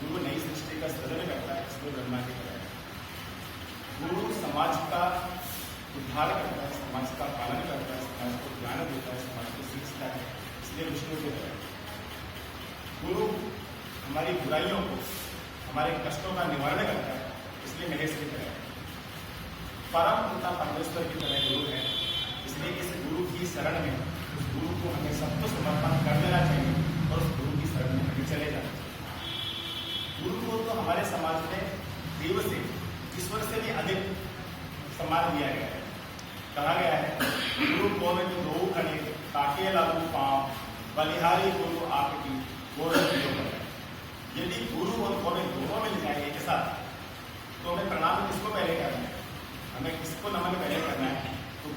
गुरु नई सृष्टि का सृजन करता है, इसलिए ब्रह्मा की तरह है। गुरु समाज का उद्धार करता है, समाज का पालन करता है, समाज को ज्ञान देता है, समाज को सीखता है, इसलिए विष्णु की तरह है। गुरु हमारी बुराइयों को, हमारे कष्टों का निवारण करता है, इसलिए महेश की तरह है। परम पिता परमेश्वर की तरह गुरु है, इसलिए इस गुरु की शरण में उस गुरु को हमें सबको समर्पण कर देना चाहिए और उस गुरु की शरण में हमें चले जाना चाहिए। गुरु को तो हमारे समाज में देव से, ईश्वर से भी अधिक सम्मान दिया गया है। कहा गया है, गुरु गोविंद दो खड़े ताके लागू पाँव, बलिहारी गुरु आपकी गोविंद। यदि गुरु और गोविंद दोनों मिल जाए एक साथ, तो हमें प्रणाम किसको पहले करना है, हमें किसको नमन पहले करना है? तो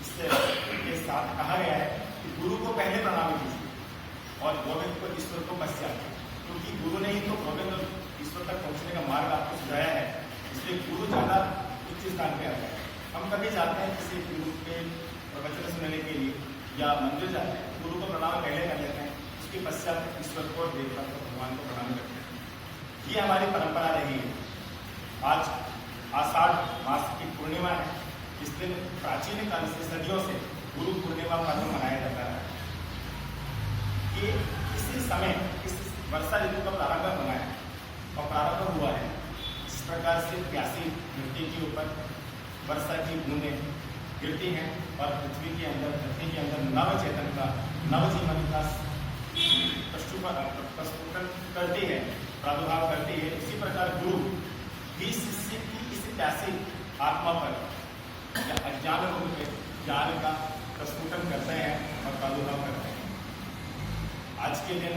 इससे के साथ कहा गया है कि गुरु को पहले प्रणाम कीजिए और गोविंद को, ईश्वर को पश्चात, क्योंकि गुरु ने ही तो गोविंद और ईश्वर तक पहुंचने का मार्ग आपको सुझाया है, इसलिए गुरु ज्यादा उच्च स्थान पे आता है। हम कभी जाते हैं किसी गुरु के प्रवचन सुनने के लिए या मंदिर जाते हैं, गुरु को प्रणाम पहले कर लेते हैं, उसके पश्चात ईश्वर को, देवता को, भगवान को प्रणाम करते हैं। ये हमारी परंपरा रही है। आज आषाढ़ मास की पूर्णिमा है। इस दिन प्राचीन काल से, सदियों से गुरु पूर्णिमा पर्व मनाया जाता है। ये इसी समय, इस वर्षा ऋतु का प्रारंभ होना है और प्रारंभ हुआ है। इस प्रकार से प्यासी धरती के ऊपर वर्षा की बूंदें गिरती हैं और पृथ्वी के अंदर, धरती के अंदर नव चेतन का, नवजीवन का प्रस्फुटन करती है, प्रादुर्भाव करती है। इसी प्रकार गुरु भी शिष्य की इस प्यासी आत्मा पर या अज्ञान रूप में ज्ञान का प्रस्फुटन करते हैं और प्रादुर्भाव करते हैं। आज के दिन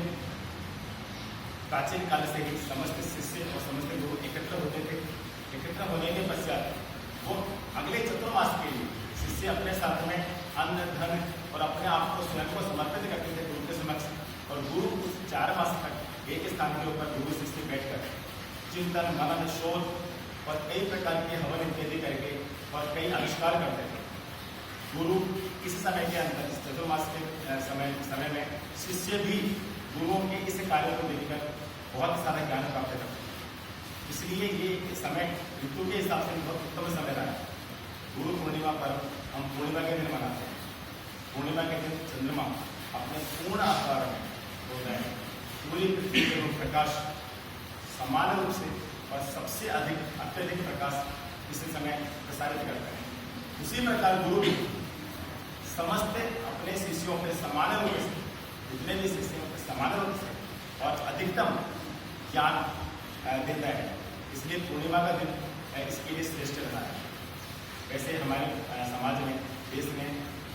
प्राचीन काल से ही समस्त शिष्य और समस्त गुरु एकत्र होते थे। एकत्र होने के पश्चात वो अगले चतुर्मास के लिए शिष्य अपने साथ में अन्न, धन और अपने आप को, स्वयं को समर्पित करते थे गुरु के समक्ष, और गुरु उस 4 मास तक एक स्थान के ऊपर गुरु शिष्य बैठकर चिंतन, मनन, शोध और कई प्रकार के हवन इत्यादि करके और कई आविष्कार करते थे। गुरु इस समय के अंदर, इस चतुर्मास के समय में शिष्य भी गुरुओं के इस कार्य को देखकर बहुत सारा ज्ञान प्राप्त करते हैं। इसलिए ये समय ऋतु के हिसाब से बहुत उत्तम समय रहा है। गुरु पूर्णिमा पर हम पूर्णिमा के दिन मनाते हैं। पूर्णिमा के दिन चंद्रमा अपने पूर्ण आकार में होता है। पूरी पृथ्वी के प्रकाश समान रूप से और सबसे अधिक, अत्यधिक प्रकाश इस समय प्रसारित करता है। उसी प्रकार गुरु भी समस्त अपने शिष्यों पर समान रूप से, जितने भी शिष्य हैं समान रूप से और अधिकतम ज्ञान देता है। इसलिए पूर्णिमा का दिन इसके लिए श्रेष्ठ रहा है। वैसे हमारे समाज में, देश में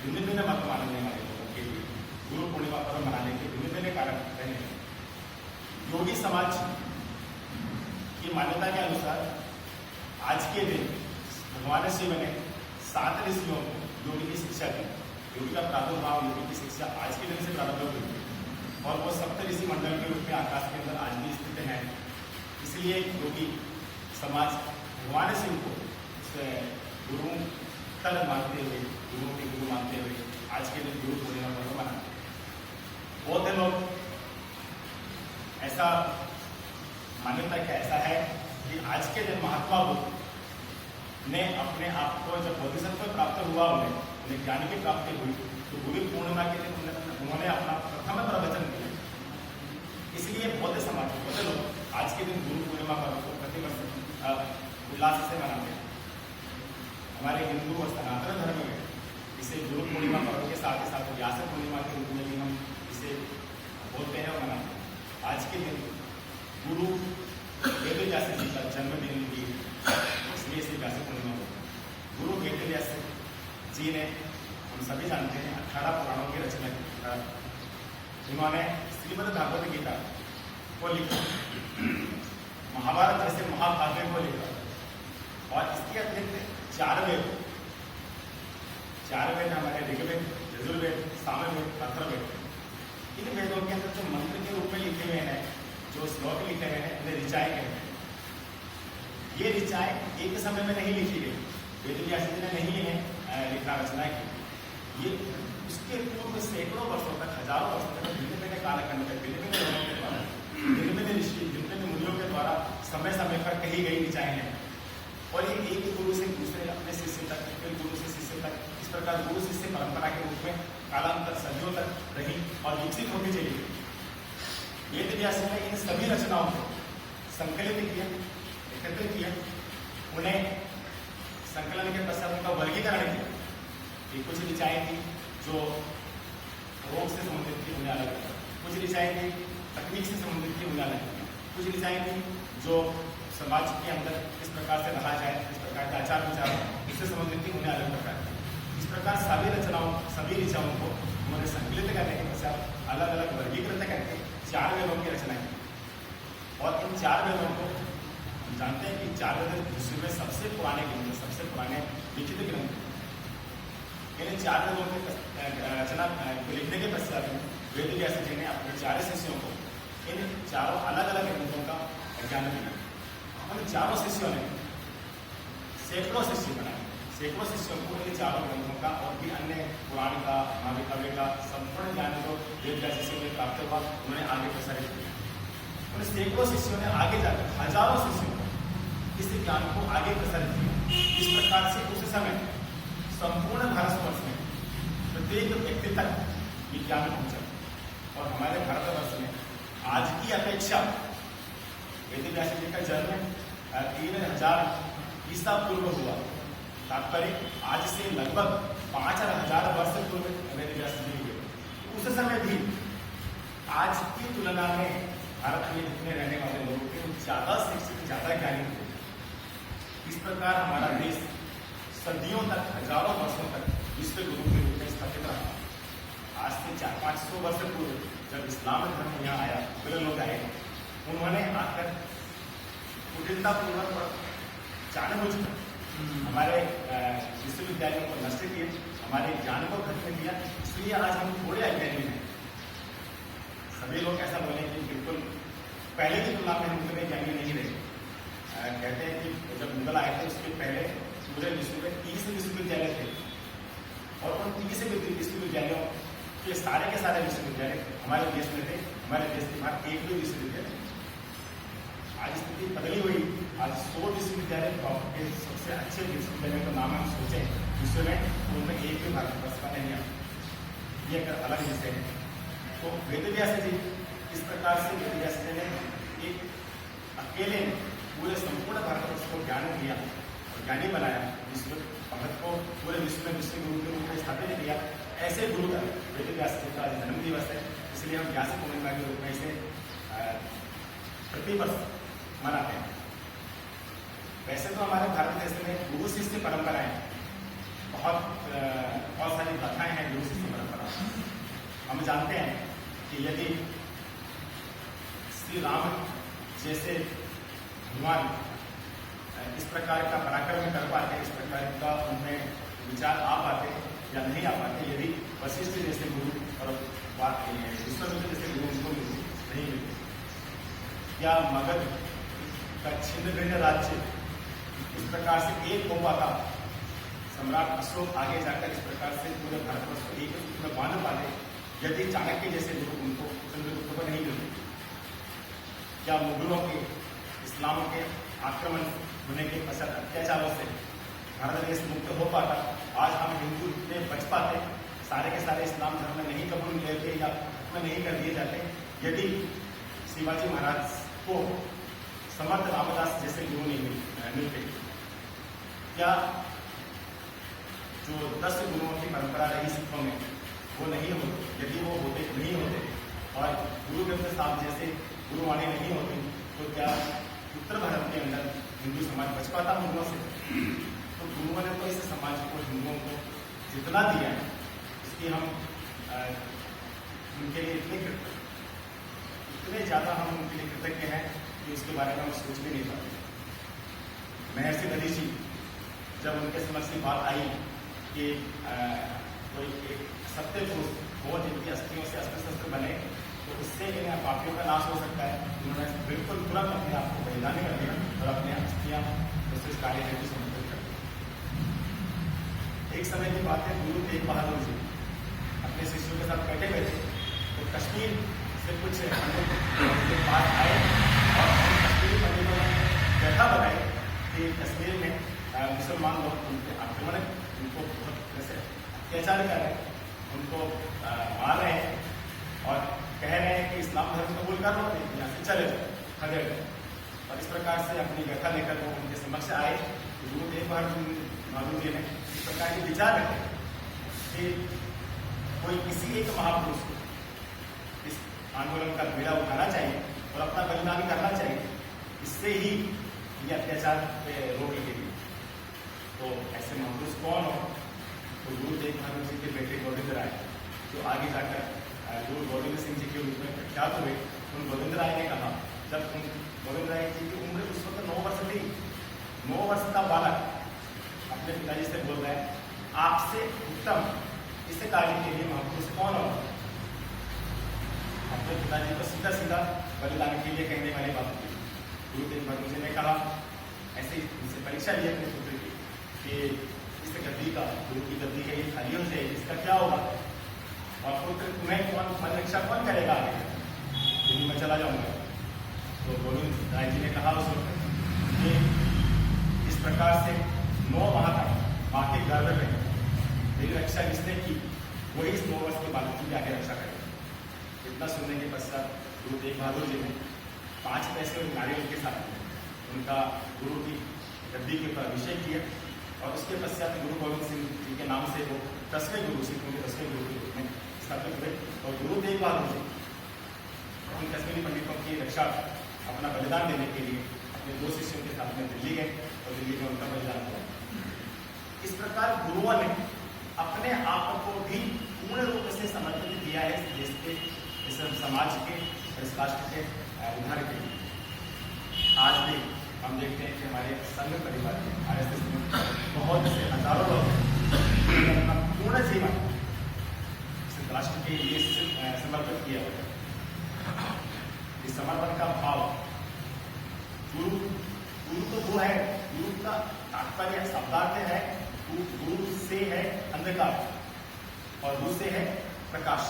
भिन्न भिन्न मत मानने वाले लोगों के लिए गुरु पूर्णिमा पर्व मनाने के भिन्न भिन्न कारण रहे हैं। योगी समाज की मान्यता के अनुसार आज के दिन भगवान शिव ने 7 ऋषियों को योगी की शिक्षा दी। योगी का प्रादुर्भाव, योगी की शिक्षा आज के दिन से प्रारंभ हुई और वो सप्त ऋषि मंडल के रूप में आकाश के अंदर आज भी स्थित है। इसलिए योगी समाज भगवान शिव को गुरु तल मानते हुए, गुरुओं के गुरु मानते हुए आज के दिन गुरु पूर्णिमा पर्व मनाते हैं। बौद्ध लोग ऐसा मान्यता क्या ऐसा है कि आज के दिन महात्मा बुद्ध ने अपने आप को, जब बोधिसत्व प्राप्त हुआ, उन्हें ज्ञान की प्राप्ति हुई, तो गुरु पूर्णिमा के दिन उन्होंने अपना प्रथम प्रवचन दिया। इसलिए बौद्ध समाज, बौद्ध लोग आज के दिन गुरु पूर्णिमा पर्व को प्रतिवर्ष उल्लास से मनाते हैं। हमारे हिंदू और सनातन धर्म में इसे गुरु पूर्णिमा पर्व के साथ ही साथ व्यास पूर्णिमा के रूप में भी हम इसे बोलते हैं और मनाते हैं। आज के दिन गुरु वेद व्यास जी का जन्मदिन भी, इसलिए इसे व्यास पूर्णिमा होती है। गुरु वेद व्यास जी ने, हम सभी जानते हैं, 18 पुराणों की रचना की। उन्होंने श्रीमद् भागवत गीता को लिखा, महाभारत जैसे महाकाव्य को लिखा और इसके अतिरिक्त 4 वेद हमारे ऋग्वेद, यजुर्वेद, सामवेद, अथर्ववेद, इन वेदों के अंदर जो मंत्र के रूप में लिखे हुए हैं, जो श्लोक लिखे हुए हैं, उन्हें ऋचाएं कहते हैं। ये ऋचाएं एक समय में नहीं लिखी गई, वेद व्यास जी ने नहीं इन्हें लिखा, रचना की। ये उसके पूर्व सैकड़ों वर्षों तक, हजारों वर्षों तक भिन्न भिन्न कालखंड में, भिन्न भिन्न लोगों के द्वारा, भिन्न भिन्न ऋषि, भिन्न भिन्न मुनियों के प्रकार गुरु शिष्य परंपरा के रूप में कालांतर सदियों तक रही और विकसित होती चली गई। वेद व्यास ने इन सभी रचनाओं को संकलित किया, एकत्रित किया, उन्हें संकलन के पश्चात उनका वर्गीकरण किया। ये कुछ ऋचाएं थी जो रोग से संबंधित थी, उन्हें अलग किया। कुछ ऋचाएं थी तकनीक से संबंधित थी, उन्हें अलग किया। कुछ ऋचाएं थी जो समाज के अंदर किस प्रकार से रहा जाए, किस प्रकार के आचार विचार इससे संबंधित थी, उन्हें अलग प्रकार की। इस प्रकार सभी ऋचाओं को उन्होंने संकलित करने के पश्चात अलग अलग वर्गीकृत करके 4 वेदों की रचना की। और इन 4 वेदों को हम जानते हैं कि 4 वेद विश्व में सबसे पुराने ग्रंथ, सबसे पुराने लिखित ग्रंथ। इन 4 वेदों की रचना को लिखने के पश्चात वेद व्यास जी ने अपने 4 शिष्यों को इन 4 अलग अलग ग्रंथों का ज्ञान दिया। उन 4 शिष्यों ने सैकड़ों शिष्य बनाए, सैकड़ों शिष्यों को इन 4 ग्रंथों का और भी अन्य पुराण का, महाकाव्य का संपूर्ण ज्ञान जो वेद व्यास जी से प्राप्त हुआ, उन्होंने आगे प्रसारित किया। उन सैकड़ों शिष्यों ने आगे जाकर हजारों शिष्यों को इस ज्ञान को आगे प्रसारित किया। इस प्रकार से उस समय संपूर्ण भारतवर्ष में प्रत्येक व्यक्ति तक ये ज्ञान पहुंचा। और हमारे भारतवर्ष में आज की अपेक्षा वेद व्यास जी का जन्म 3000 ईसा पूर्व हुआ। तात्पर्य आज से लगभग 5000 वर्ष पूर्व वेद व्यास जी हुए। उस समय भी आज की तुलना में भारत में जितने रहने वाले लोगों के ज्यादा शिक्षित, ज्यादा ज्ञानी थे। इस प्रकार हमारा देश सदियों तक, हजारों वर्षों तक विश्व गुरु के रूप में स्थापित रहा। आज से 400-500 वर्ष पूर्व जब इस्लाम धर्म यहाँ आया, मुगल लोग आए, उन्होंने आकर कुटिलतापूर्वक जानबूझकर हमारे विश्वविद्यालयों को नष्ट किए, हमारे ज्ञान को खत्म किया। इसलिए आज हम थोड़े अज्ञानी हैं। सभी लोग ऐसा बोले कि बिल्कुल पहले की तुलना में हम उतने ज्ञानी नहीं रहे। कहते हैं कि जब मुगल आए थे उसके पहले पूरे विश्व में 30 विश्वविद्यालय थे और उन 30 विश्वविद्यालयों के सारे विश्वविद्यालय हमारे देश में थे। हमारे देश के बाहर एक भी विश्वविद्यालय। आज स्थिति बदली हुई। आज 100 विश्वविद्यालय के सबसे अच्छे विश्वविद्यालय का नाम हम सोचें विश्व में, उनमें एक भी भारतवर्ष का नहीं है। ये एक अलग विषय है। तो वेद व्यास जी इस प्रकार से वेद व्यास जी ने एक अकेले पूरे संपूर्ण भारतवर्ष को ज्ञान दिया और ज्ञानी बनाया। विश्व भारत को पूरे विश्व में विश्व गुरु के रूप में स्थापित किया। ऐसे गुरु का वेद व्यास जी का जन्म दिवस है, इसलिए हम व्यास पूर्णिमा के रूप में इसे प्रतिवर्ष मनाते हैं। वैसे तो हमारे भारत देश में गुरु शिष्य परंपराएं बहुत सारी प्रथाएं हैं। गुरु शिष्य परंपरा हम जानते हैं कि यदि श्री राम जैसे भगवान इस प्रकार का पराक्रम कर पाते, इस प्रकार का उनमें विचार आ पाते या नहीं आ पाते, यदि वशिष्ठ जैसे गुरु और विश्वामित्र जैसे गुरु उनको नहीं मिलते, या मगध का छिन्न भिन्न राज्य इस प्रकार से एक हो पाता, सम्राट अशोक आगे जाकर इस प्रकार से पूरे भारतवर्ष को एक में बांध पाते, यदि चाणक्य जैसे गुरु उनको चंद्रगुप्त को नहीं मिलते, क्या मुगलों के, इस्लाम के आक्रमण होने के पश्चात अत्याचारों से भारत देश मुक्त हो पाता, आज हम हिंदू इतने बच पाते, सारे के सारे इस्लाम धर्म में नहीं कबूल लेते या में नहीं कर दिए जाते, यदि शिवाजी महाराज को समर्थ रामदास जैसे गुरु नहीं मिलते। क्या जो 10 गुरुओं की परंपरा रही सिखों में वो नहीं होते, यदि वो होते नहीं होते और गुरु ग्रंथ साहब जैसे गुरुवाणी नहीं होती, तो क्या उत्तर भारत के अंदर हिंदू समाज बच पाता मुगलों से? तो गुरुओं ने तो इस समाज को, हिंदुओं को जितना दिया है, इसकी हम उनके लिए इतने ज़्यादा हम उनके लिए कृतज्ञ हैं कि उसके बारे में हम सोच भी नहीं पाते। महर्षि दधीची जब उनके समझ से बात आई कि कोई एक सत्य पुरुष हो जिनकी अस्थियों से अस्त्र शस्त्र बने, तो उससे इन पापियों का नाश हो सकता है, उन्होंने बिल्कुल तुरंत अपने आप को बलिदान कर दिया और अपने अस्थियां उस कार्य को समर्पित कर दिया। एक समय की बात है, गुरु तेग बहादुर जी अपने शिष्यों के साथ बैठे हुए थे, तो कश्मीर से कुछ पंडित उनके पास आए और कश्मीरी पंडितों ने व्यथा बनाई कि कश्मीर में मुसलमान लोग उनके आक्रमण, उनको बहुत जैसे अत्याचार कर रहे हैं, उनको मार रहे हैं और कह रहे हैं कि इस्लाम धर्म कबूल कर लो, यहाँ से चले जाओ, खड़े रहो। और इस प्रकार से अपनी व्यथा लेकर वो उनके समक्ष आए। गुरु तेग बहादुर जी ने इस प्रकार के विचार रखे कि कोई किसी एक महापुरुष को इस आंदोलन का बीड़ा उठाना चाहिए और अपना बलिदान करना चाहिए, इससे ही ये अत्याचार पे रोक लगेगी। तो ऐसे महापुरुष कौन हो? तो गुरु तेग बहादुर जी के बेटे गोविंद राय, जो आगे जाकर गुरु गोविंद सिंह जी के रूप में प्रख्यात हुए। उन गोविंद राय ने कहा, जब गोविंद राय जी की उम्र उस वक्त 9 वर्ष थी, 9 वर्ष का बालक अपने पिताजी से बोल रहा है, आपसे उत्तम इस कार्य के लिए महापुरुष कौन हो? अपने पिताजी को सीधा सीधा बलिदान के लिए कहने वाली बात की। गुरु तेग बहादुर जी ने कहा, ऐसे इनसे परीक्षा लिया अपने पुत्र की कि इस गद्दी का, गुरु की गद्दी है, ये खाली हो जाएगी, इसका क्या होगा? और पुत्र तुम्हें कौन परीक्षा कौन करेगा आगे? यदि मैं चला जाऊंगा। तो गोविंद राय जी ने कहा उस वक्त कि इस प्रकार से 9 माह तक माँ के गर्भ में मेरी रक्षा जिसने की, वही इस 9 वर्ष के बालक की आगे रक्षा करेगा। इतना सुनने के पश्चात गुरु तेग बहादुर जी ने 5 पैसे और नारियल के साथ उनका गुरु की गद्दी के ऊपर अभिषेक किया और उसके पश्चात गुरु गोविंद सिंह जी के नाम से वो 10वें गुरु, सिखों के 10वें गुरु के रूप में स्थापित हुए। और गुरु तेग बहादुर जी उन कश्मीरी पंडितों की रक्षा अपना बलिदान देने के लिए अपने 2 शिष्यों के साथ में दिल्ली गए और दिल्ली में उनका बलिदान हुआ। इस प्रकार गुरुओं ने अपने आप को भी पूर्ण रूप से समर्पित किया है इस देश के, इस समाज के, इस राष्ट्र के उद्धार के लिए। आज भी हम देखते हैं कि हमारे संघ परिवार में, RSS में बहुत से हजारों लोग अपना पूर्ण जीवन इस राष्ट्र के लिए समर्पित किया हुआ है। इस समर्पण का भाव, गुरु तो वो है, गुरु का तात्पर्य शब्दार्थ है, गुरु से है अंधकार और गुरु से है प्रकाश।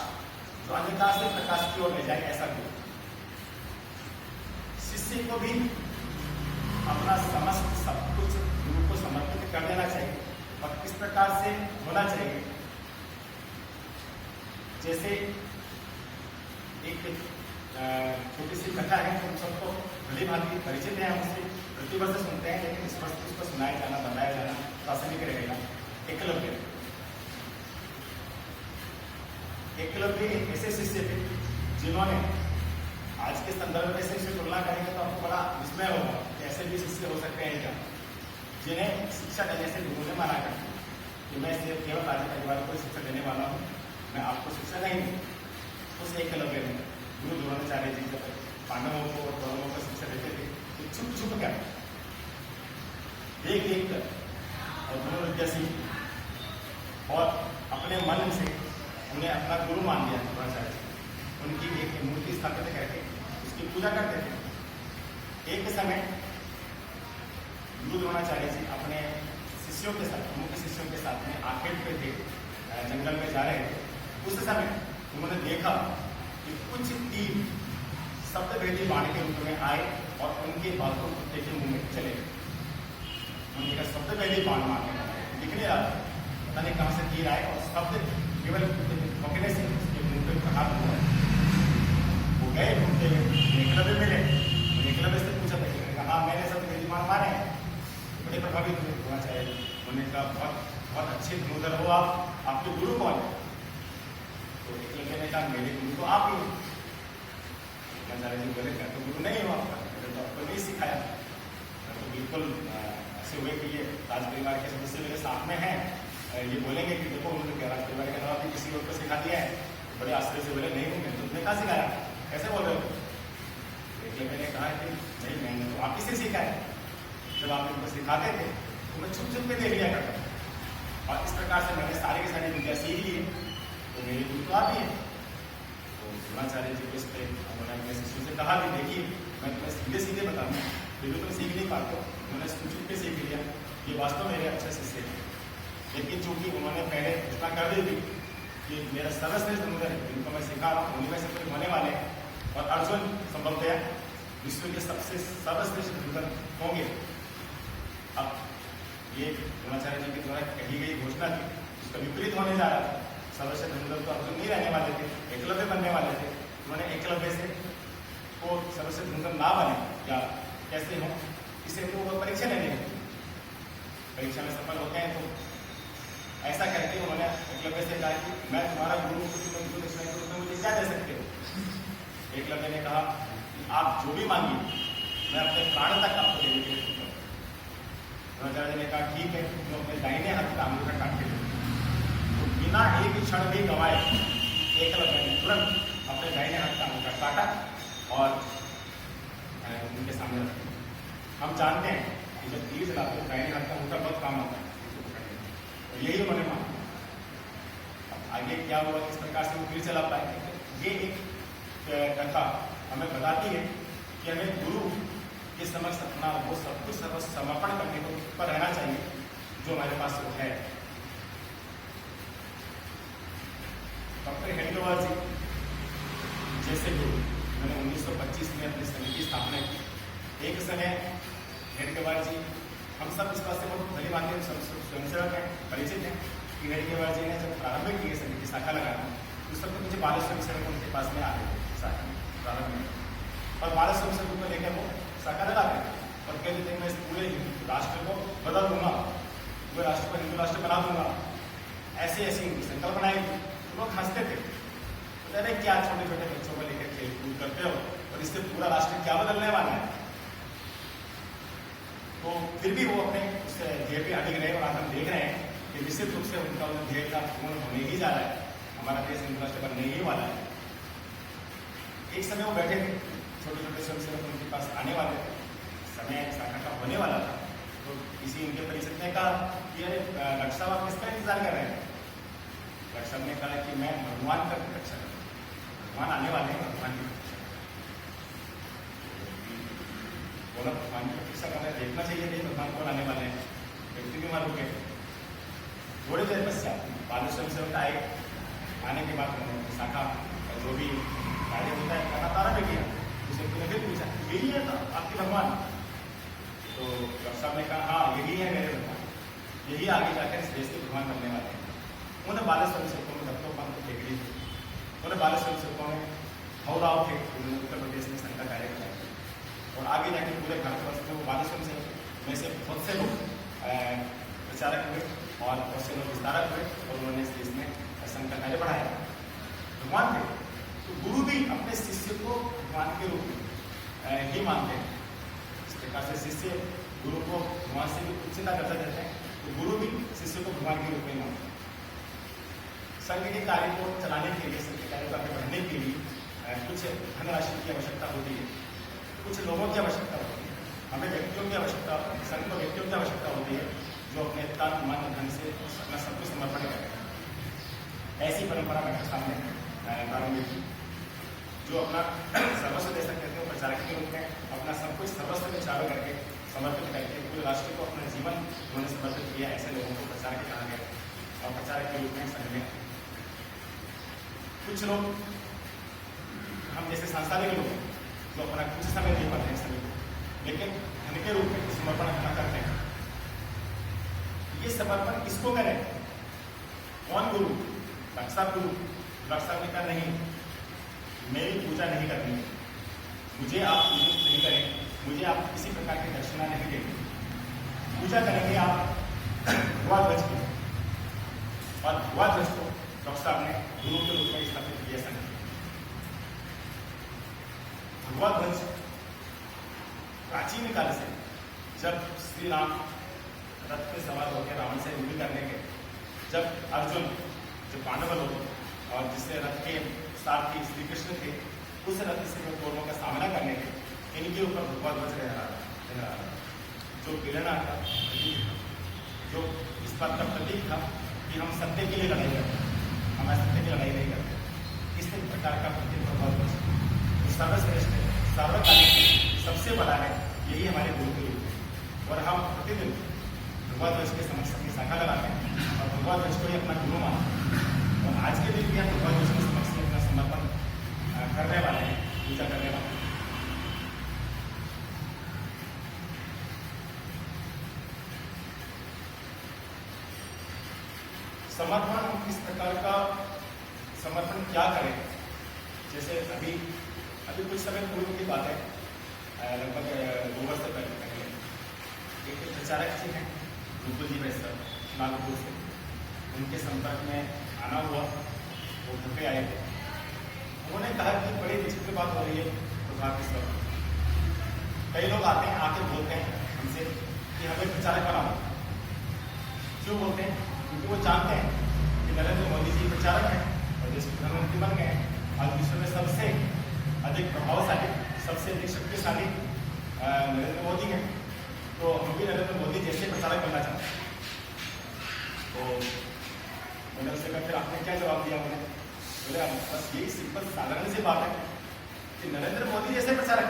तो अंधकार से प्रकाश की ओर ले जाए, ऐसा गुरु। शिष्य को भी अपना समस्त सब कुछ गुरु को समर्पित कर देना चाहिए। और किस प्रकार से होना चाहिए? जैसे एक छोटी सी कथा है, हम सबको भली भांति परिचित है, हम उससे प्रतिवर्ष सुनते हैं, लेकिन इस वर्ष उसको सुनाया जाना, बताया जाना प्रासंगिक रहेगा। एकलव्य एक ऐसे शिष्य थे जिन्होंने, आज के संदर्भ में से तुलना करेंगे तो आपको बड़ा विस्मय होगा कि ऐसे भी शिष्य हो सकते हैं क्या, जिन्हें शिक्षा देने से गुरु ने मना कर दिया कि मैं सिर्फ केवल राजा परिवार को शिक्षा देने वाला हूँ, मैं आपको शिक्षा नहीं दूँ। उस एकलव्य ने गुरु द्रोणाचार्य जी जब पांडवों को और कौरवों को शिक्षा देते थे तो छुप छुप कर देख देख कर और धनुर्विद्या सीखी और अपने मन से उन्हें अपना गुरु मान लिया द्रोणाचार्य जी। उनकी एक मूर्ति स्थापित करके उसकी पूजा करते थे। एक समय गुरु द्रोणाचार्य जी अपने शिष्यों के साथ, मुख्य शिष्यों के साथ में आखेट पे थे, जंगल में जा रहे थे। उस समय उन्होंने देखा कि कुछ तीर शब्दभेदी बाण के रूप में आए और उनके बातों कुत्ते के मुंह में चले गए। उन्होंने शब्दभेदी बाण मारने लगे, दिखने लगा, पता नहीं कहाँ से तीर आए और शब्द केवल भौंकने से उसके मुंह पे प्रहार हुआ। वो गए घूमते हुए एकलव्य मिले, एकलव्य से पूछा, कहा मैंने शब्दभेदी बाण मारे हैं, बड़े प्रभावित हुए द्रोणाचार्य। उन्होंने कहा बहुत बहुत अच्छे धनुर्धर हो आप, आपके गुरु कौन है? तो एकलव्य ने कहा मेरे गुरु तो आप ही। द्रोणाचार्य जी बोले, मैं तो गुरु नहीं हूँ आपका, मैंने तो आपको नहीं सिखाया। तो बिल्कुल ऐसे हुए कि ये राज परिवार के सदस्य मेरे साथ में हैं, ये बोलेंगे कि देखो उन्होंने राज परिवार के अलावा भी किसी और को सिखा दिया है। बड़े आश्चर्य से बोले, नहीं हूँ मैं, तुमने कहाँ सिखाया, कैसे बोल रहे हो? एकलव्य ने कहा कि नहीं, मैंने तो आप ही से सीखा है, जब आप इनको सिखाते थे तो मैं छुप छुप के देख लिया करता था, और इस प्रकार से मैंने सारे के सारे विद्या सीख ली, तो मेरे गुरु तो आप ही है। तो द्रोणाचार्य जी को इस पर उन्होंने अपने शिष्यों से कहा कि देखिए मैं तुम्हें सीधे सीधे बताऊँ, फिर भी तुम सीख नहीं पाते हो। उन्होंने छुप छुप के सीख लिया, ये वास्तव मेरे अच्छे शिष्य हैं। लेकिन चूंकि उन्होंने पहले घोषणा कर दी थी कि मेरा सर्वश्रेष्ठ धनुर्धर है, जिनको मैं सिखा रहा हूँ उन्हीं में से कोई होने वाले हैं, और अर्जुन संभवतः विश्व के सबसे सर्वश्रेष्ठ धनुर्धर होंगे। अब ये द्रोणाचार्य जी के द्वारा कही गई घोषणा थी, उसका विपरीत होने जा रहा था। सर्वश्रेष्ठ धनुर्धर तो अर्जुन नहीं रहने वाले थे, एकलव्य बनने वाले थे। उन्होंने एकलव्य से को सर्वश्रेष्ठ धनुर्धर ना बने या कैसे हो, इसे तो वो परीक्षा लेने गए। परीक्षा में सफल होते हैं तो ऐसा करके उन्होंने एकलव्य से कहा कि मैं तुम्हारा गुरु मुझे क्या दे सकते हो। एकलव्य ने कहा कि आप जो भी मांगिए मैं अपने प्राण तक आपको देने के लिए। द्रोणाचार्य ने कहा ठीक है, तुम अपने दाहिने हाथ का अंगूठा काट के दो। तो बिना एक क्षण भी गंवाए एकलव्य ने तुरंत अपने दाहिने हाथ का अंगूठा काटा और उनके सामने रख दिया। हम जानते हैं कि जब तीर चलाते हैं दाहिने हाथ का अंगूठा बहुत काम आता है, तो यही उन्होंने मांगा। अब आगे क्या हुआ, किस प्रकार से वो तीर चला पाए, ये एक कथा हमें बताती है कि हमें गुरु के समक्ष अपना वो सब कुछ समर्पण करने को पर रहना चाहिए जो हमारे पास वो है। डॉक्टर हेडगेवार जी जैसे गुरु, मैंने 1925 में अपनी संघ की स्थापना की। एक समय हेडगेवार जी, हम सब इस बात से बहुत भली भांति स्वयंसेवक हैं, परिचित हैं कि हेडगेवार जी ने जब प्रारंभ किए संघ की शाखा लगाना, उस वक्त मुझे 12 स्वयंसेवक उनके पास में आ रहे थे शाखा में प्रारंभ में, और 12 स्वयंसेवकों को लेकर वो शाखा लगा रहे और कहते थे मैं इस पूरे राष्ट्र को बदल दूंगा, पूरे राष्ट्र को हिंदू राष्ट्र बना दूंगा। ऐसी ऐसी उनकी संकल्पनाएं थी। तो लोग हंसते थे, तो अरे क्या छोटे छोटे बच्चों को लेकर खेल कूद करते हो और इससे पूरा राष्ट्र क्या बदलने वाला है। तो फिर भी वो अपने उस ध्येय पे अडिग रहे और आज हम देख रहे हैं कि निश्चित रूप से उनका ध्येय का पूर्ण होने ही जा रहा है। हमारा देश हिंदू राष्ट्र बनने ही वाला है। एक समय वो बैठे थे, छोटे छोटे स्वयंसेवक उनके पास आने वाले थे, समय शाखा का होने वाला था। तो किसी उनके परिचित ने कहा कि अरे डॉक्टर साहब आप किसका इंतजार कर रहे हैं। डॉक्टर साहब ने कहा कि मैं भगवान का प्रतीक्षा कर रहा हूँ, भगवान आने वाले हैं, भगवान की प्रतीक्षा। बोला भगवान की प्रतीक्षा करना देखना चाहिए, नहीं भगवान कौन आने वाले हैं, व्यक्ति भी मालूम है। थोड़ी देर पश्चात 12 स्वयंसेवक आए। आने के बाद उन्होंने शाखा जो भी कार्य होता है करना प्रारंभ किया। उसे फिर पूछा यही है तो आपके भगवान। तो डॉक्टर साहब ने कहा हाँ यही है मेरे भगवान, यही आगे जाकर इस देश के भगवान बनने वाले हैं। उन्हें 12 स्वयंसेवकों में दत्तोपंत टेकड़ी थे, उन्हें 12 स्वयंसेवकों में हौराव थे, उन्होंने उत्तर प्रदेश में संघ का कार्य किया और आगे जाकर पूरे भारतवर्ष में वो 12 स्वयंसेवक में से बहुत से लोग प्रचारक हुए और बहुत से लोग विस्तारक हुए और उन्होंने इस देश में संघ का कार्य बढ़ाया। भगवान थे तो गुरु भी अपने शिष्य को भगवान के रूप में ही मानते हैं। इस प्रकार से शिष्य गुरु को भगवान से भी उच्चता दर्जा देते हैं, तो गुरु भी शिष्य को भगवान के रूप में मानते हैं। संघ के कार्य को चलाने के लिए, संघ के कार्य को आगे बढ़ने के लिए कुछ धनराशि की आवश्यकता होती है, कुछ लोगों की आवश्यकता होती है, हमें व्यक्तियों की आवश्यकता होती है, संघ को व्यक्तियों की आवश्यकता होती है जो अपने तन मन धन से अपना सब कुछ समर्पण करें। ऐसी परंपरा डॉक्टर साहब ने प्रारंभ की, जो अपना सर्वस्व दे सकते थे, प्रचारक के रूप में अपना सब कुछ सर्वस्व निछावर करके समर्पित करके पूरे राष्ट्र को अपना जीवन उन्होंने समर्पित किया। ऐसे लोगों को प्रचारक कहा गया और प्रचारक के रूप में संघ में कुछ लोग हम जैसे सांसारिक लोग जो अपना कुछ समय दे पाते हैं सभी को, लेकिन धन के रूप में समर्पण अपना करते हैं। ये समर्पण किसको करें, कौन गुरु, डॉक्टर साहब गुरु। डॉक्टर साहब ने कहा नहीं, मेरी पूजा नहीं करनी है, मुझे आप पूजित नहीं करें, मुझे आप किसी प्रकार की दक्षिणा नहीं देंगे, पूजा करेंगे आप भगवा ध्वज की। और भगवा ध्वज को डॉक्टर साहब ने गुरु के रूप में स्थापित किया संघ। भगवा ध्वज प्राचीन काल से, जब श्री राम रथ पे सवार होकर रावण से युद्ध करने के, जब अर्जुन जो पांडव लोग और जिससे रथ के सारथी श्री कृष्ण थे, उस रथ से दोनों का सामना करने के इनके ऊपर भगवा ध्वज रह रहा जो प्रेरणा का प्रतीक था, जो इस बात का प्रतीक था कि हम सत्य के लिए लड़ाई करते हैं, हम असत्य की लड़ाई नहीं करते। इस प्रकार का प्रतीक भगवा ध्वज जो सर्वश्रेष्ठ है, सर्वकालिक सबसे बड़ा है, यही हमारे गुरु के रूप है। और हम प्रतिदिन भगवा ध्वज के समक्ष अपनी शाखा लगाते हैं और भगवा ध्वज को ही अपना गुरु मानते हैं। और आज के दिन भी हम भगवा ध्वज के समक्ष अपना समर्पण करने वाले हैं, पूजा करने वाले हैं। समर्पण किस प्रकार का समर्पण क्या करें। जैसे अभी कुछ समय पूर्व की बात है, लगभग 2 वर्ष पहले एक प्रचारक जी हैं रूपल जी वैश्य नागपुर से, उनके संपर्क में आना हुआ। वो घर पे आए थे, उन्होंने कहा कि बड़ी विचित्र बात हो रही है प्रभात इस वक्त। कई लोग आते हैं, आके बोलते हैं हमसे कि हमें प्रचारक बनाओ। क्यों बोलते हैं? क्योंकि वो जानते हैं कि नरेंद्र मोदी जी प्रचारक हैं और देश के प्रधानमंत्री बन गए हैं। आज विश्व में सबसे अधिक प्रभावशाली, सबसे अधिक शक्तिशाली नरेंद्र मोदी हैं, तो हम भी नरेंद्र मोदी जैसे प्रचारक बनना चाहते हैं। तो मैंने उससे कहा फिर आपने क्या जवाब दिया? बोले बस यही सिंपल साधारण सी बात है कि नरेंद्र मोदी जैसे प्रचारक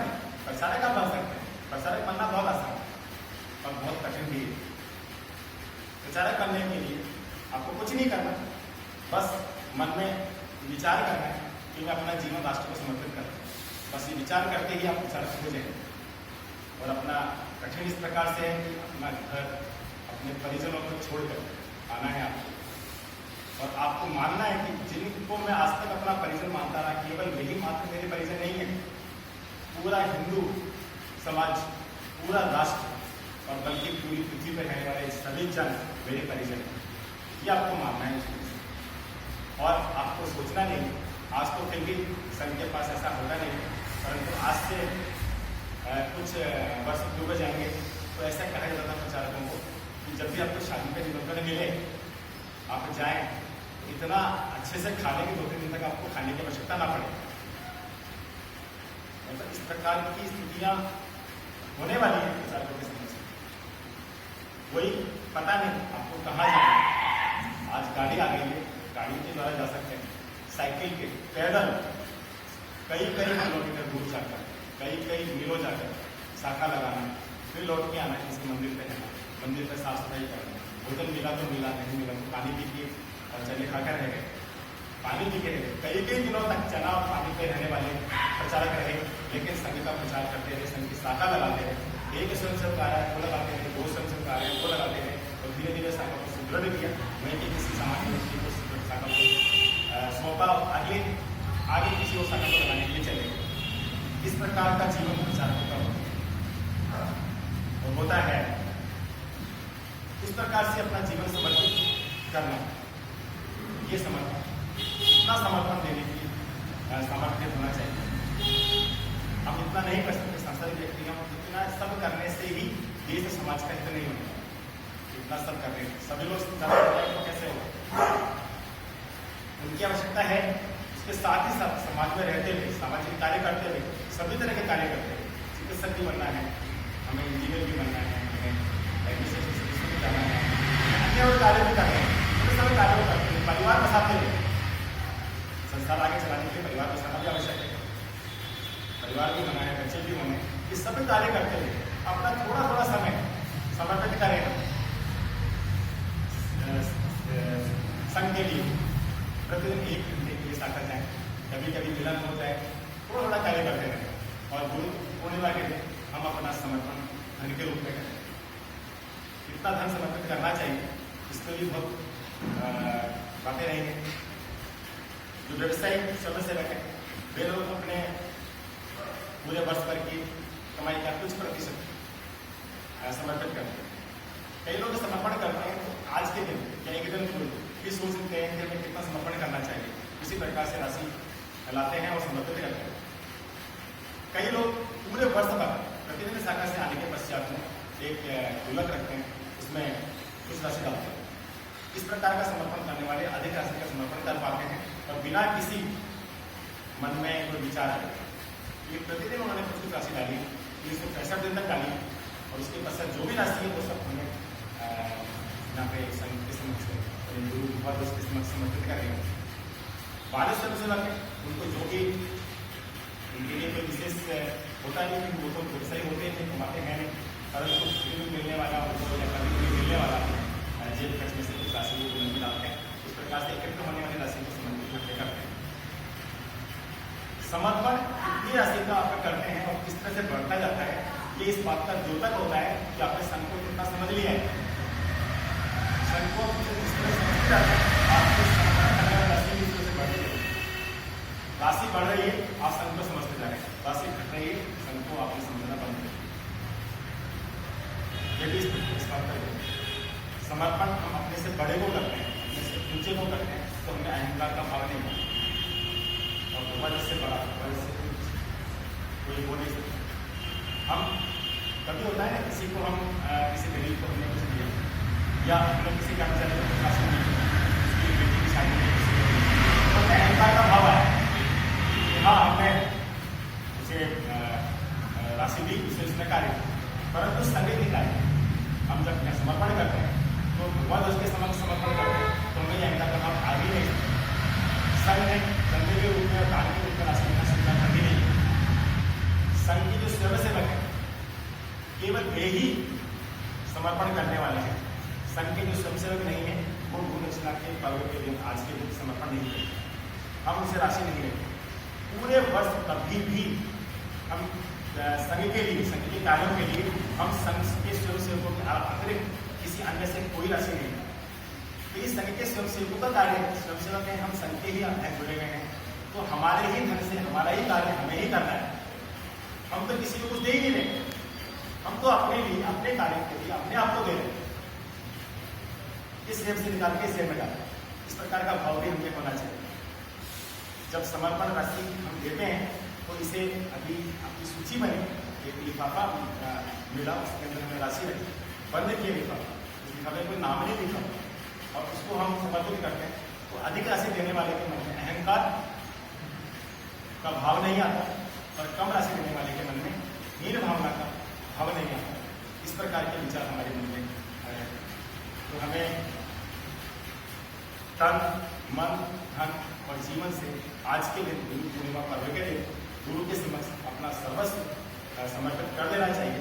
आप बन सकते हैं। प्रचारक बनना बहुत आसान है और बहुत कठिन भी है। प्रचारक बनने के लिए आपको कुछ नहीं करना, बस मन में विचार करना है कि मैं अपना जीवन राष्ट्र को समर्पित करता हूँ। बस ये विचार करके ही आप प्रचारक हो जाएंगे। और अपना कठिन इस प्रकार से है कि अपना घर, अपने परिजनों को छोड़कर आना है आपको, और आपको मानना है कि जिनको मैं आज तक अपना परिजन मानता रहा, केवल यही मात्र मेरे परिजन नहीं है, पूरा हिंदू समाज, पूरा राष्ट्र और बल्कि पूरी पृथ्वी पर रहने वाले सभी जन मेरे परिजन हैं। ये आपको मानना है इसमें। और आपको सोचना नहीं, आज तो फिर भी संघ के पास ऐसा होगा नहीं, परंतु आज से कुछ वर्ष पूर्व जाएंगे तो ऐसा कहा जाता था प्रचारकों को कि जब भी आपको शादी का निमंत्रण मिले, आप जाएं, इतना अच्छे से खा लें कि 2-3 दिन तक आपको खाने की आवश्यकता ना पड़े। मतलब इस प्रकार की स्थितियां होने वाली है प्रचारकों के समय से। वही पता नहीं आपको कहाँ जाना है। आज गाड़ी आ गई है, गाड़ी के द्वारा जा सकते हैं, साइकिल के, पैदल कई किलोमीटर दूर जाकर, कई मीलों जाकर शाखा लगाना, फिर लौट के आना है किसी मंदिर पे, है मंदिर पर साफ सफाई करना, भोजन मिला तो मिला, नहीं मिला तो पानी पी के और चने खाकर रह गए, पानी पी के रह गए। कई दिनों तक चना और पानी पे रहने वाले प्रचारक रहे, लेकिन संघ का प्रचार करते रहे, संघ की शाखा लगाते रहे। एक स्वयंसेवक कार्यालय को लगाते रहे, 2 स्वयंसेवक कार्यालय को लगाते रहे, और धीरे धीरे शाखा को सुदृढ़ किया। वहीं की किसी सामान्य व्यक्ति को शाखा को सौंपा, आगे किसी और शाखा को लगाने के लिए चले गए। इस प्रकार का जीवन प्रचारकों का होता है। इस प्रकार से अपना जीवन समर्पित करना, ये समर्पण, इतना समर्पण देने की सामर्थ्य होना चाहिए। हम इतना नहीं कर सकते सांसारिक व्यक्ति, हम इतना सब करने से ही देश समाज का हित नहीं होता। इतना सब करने सभी लोग तो कैसे होगा? उनकी आवश्यकता है, उसके साथ ही साथ समाज में रहते हुए, सामाजिक कार्य करते हुए, सभी तरह के कार्य करते हुए, चिकित्सक भी बनना है, हमें इंजीनियर भी बनना है, हमें एडमिनिस्ट्रेशन सर्विस में जाना है, अन्य और कार्य भी करते हैं, सभी कार्यों करते हैं, परिवार बसाते हुए। संस्थान आगे चलाने के लिए परिवार बसाना भी आवश्यक है, परिवार भी होना है, बच्चे भी होने, ये सभी कार्य करते हुए अपना थोड़ा समय समर्पित करें संघ के लिए। प्रतिदिन 1 घंटे के लिए शाखा जाए, कभी मिलन हो जाए, थोड़ा कार्य करते रहें। और गुरु पूर्णिमा के दिन हम अपना समर्पण धन के रूप में करें। कितना धन समर्पित करना चाहिए, इसके लिए बहुत बातें रहेंगे। जो व्यवसायिक समय से रखें, वे लोग अपने पूरे वर्ष भर की कमाई का कुछ प्रतिशत समर्पित करते हैं। कई लोग समर्पण करते हैं तो आज के दिन या एक दिन पूर्व भी सोचते हैं कि हमें कितना समर्पण करना चाहिए, इसी प्रकार से राशि लाते हैं और समर्पित करते हैं। कई लोग पूरे वर्ष भर प्रतिदिन शाखा से आने के पश्चात में एक गुल्लक रखते हैं, उसमें कुछ राशि डालते हैं। इस प्रकार का समर्पण करने वाले अधिक राशि का समर्पण कर पाते हैं और बिना किसी मन में कोई विचार आए। ये प्रतिदिन उन्होंने कुछ राशि डाली, 365 दिन तक डाली, और उसके पश्चात जो भी राशि है वो सब हमें यहाँ पे संघ के समक्ष उसके समक्ष समर्पित करेंगे। 12 स्वयंसेवक है, उनको जो भी उनके लिए कोई विशेष होता नहीं, कि वो तो व्यवसायी होते हैं, कमाते हैं नहीं, परंतु फिर मिलने वाला उनको या कभी भी मिलने वाला जेब खर्च में से कुछ राशि को बुलंदी डालते हैं। इस प्रकार से एकत्र होने वाली राशि को समर्पित करते हैं। समर्पण कितनी राशि का आप करते हैं और किस तरह से बढ़ता जाता है, ये इस बात का द्योतक होता है कि आपने संघ को कितना समझ लिया है। संघ को जिस तरह समझ जाता है बढ़ती है, राशि बढ़ रही है, आप संघ को समझते जा रहे हैं, राशि घट रही है, संघ को आपने समझना बंद कर दिया। ये भी समर्पण हम अपने से बड़े को करते हैं, अपने से ऊंचे को करते हैं, तो हमें अहंकार का भाव नहीं होता, और भगवान इससे बड़ा, भगवान इससे कोई बोल नहीं सकता। हम कभी होता है ना, किसी को हम किसी गरीब को हमने कुछ दिया, या हमने किसी कर्मचारी को राशि दी, उसकी बेटी की शादी में किसी को, तो अहंकार का भाव आया कि हाँ हमने उसे राशि दी, उसे उसने कार्य, परंतु संग नहीं कार्य। हम जब समर्पण करते हैं तो भगवान उसके समक्ष समर्पण करते हैं, तो हमें अहंकार का भाव आ ही नहीं सकता। संघ ने गंदे के रूप में और दान के रूप में राशि देना स्वीकार कभी नहीं। संघ की जो स्वयंसेवक है केवल वे ही समर्पण करने वाले हैं। संघ के जो स्वयंसेवक नहीं है वो गु दक्षिणा के पर्व के दिन, आज के दिन समर्पण नहीं करते, हम उसे राशि नहीं लेते। पूरे वर्ष कभी भी हम संघ के लिए, संघ के कार्यों के लिए हम संघ के स्वयंसेवकों के अतिरिक्त किसी अन्य से कोई राशि नहीं लेते। तो ये संघ के स्वयंसेवकों का कार्य है, स्वयंसेवक है, हम संघ के ही जुड़े हुए हैं, तो हमारे ही धन से हमारा ही कार्य हमें ही करना है। हम तो किसी को कुछ दे ही नहीं रहे, हम तो अपने लिए, अपने कार्य के लिए अपने आप को दे रहे हैं। इस जेब से निकाल के इस जेब में डालें, इस प्रकार का भाव भी हमें होना चाहिए। जब समर्पण राशि हम देते हैं तो इसे अभी आपकी सूची बनी, एक लिफाफा मिला, उसके अंदर हमें राशि रखी, बंद किए लिफाफा, उस लिफाफे कोई नाम नहीं लिखा और उसको हम समर्पित करते हैं, तो अधिक राशि देने वाले के मन में अहंकार का भाव नहीं आता और कम राशि देने वाले के मन में हीन भावना का भाव नहीं आता। इस प्रकार के विचार हमारे मन में आए। तो हमें तन, मन, धन और जीवन से आज के दिन गुरु पूर्णिमा पर्व के दिन गुरु के समक्ष अपना सर्वस्व समर्पित कर देना चाहिए।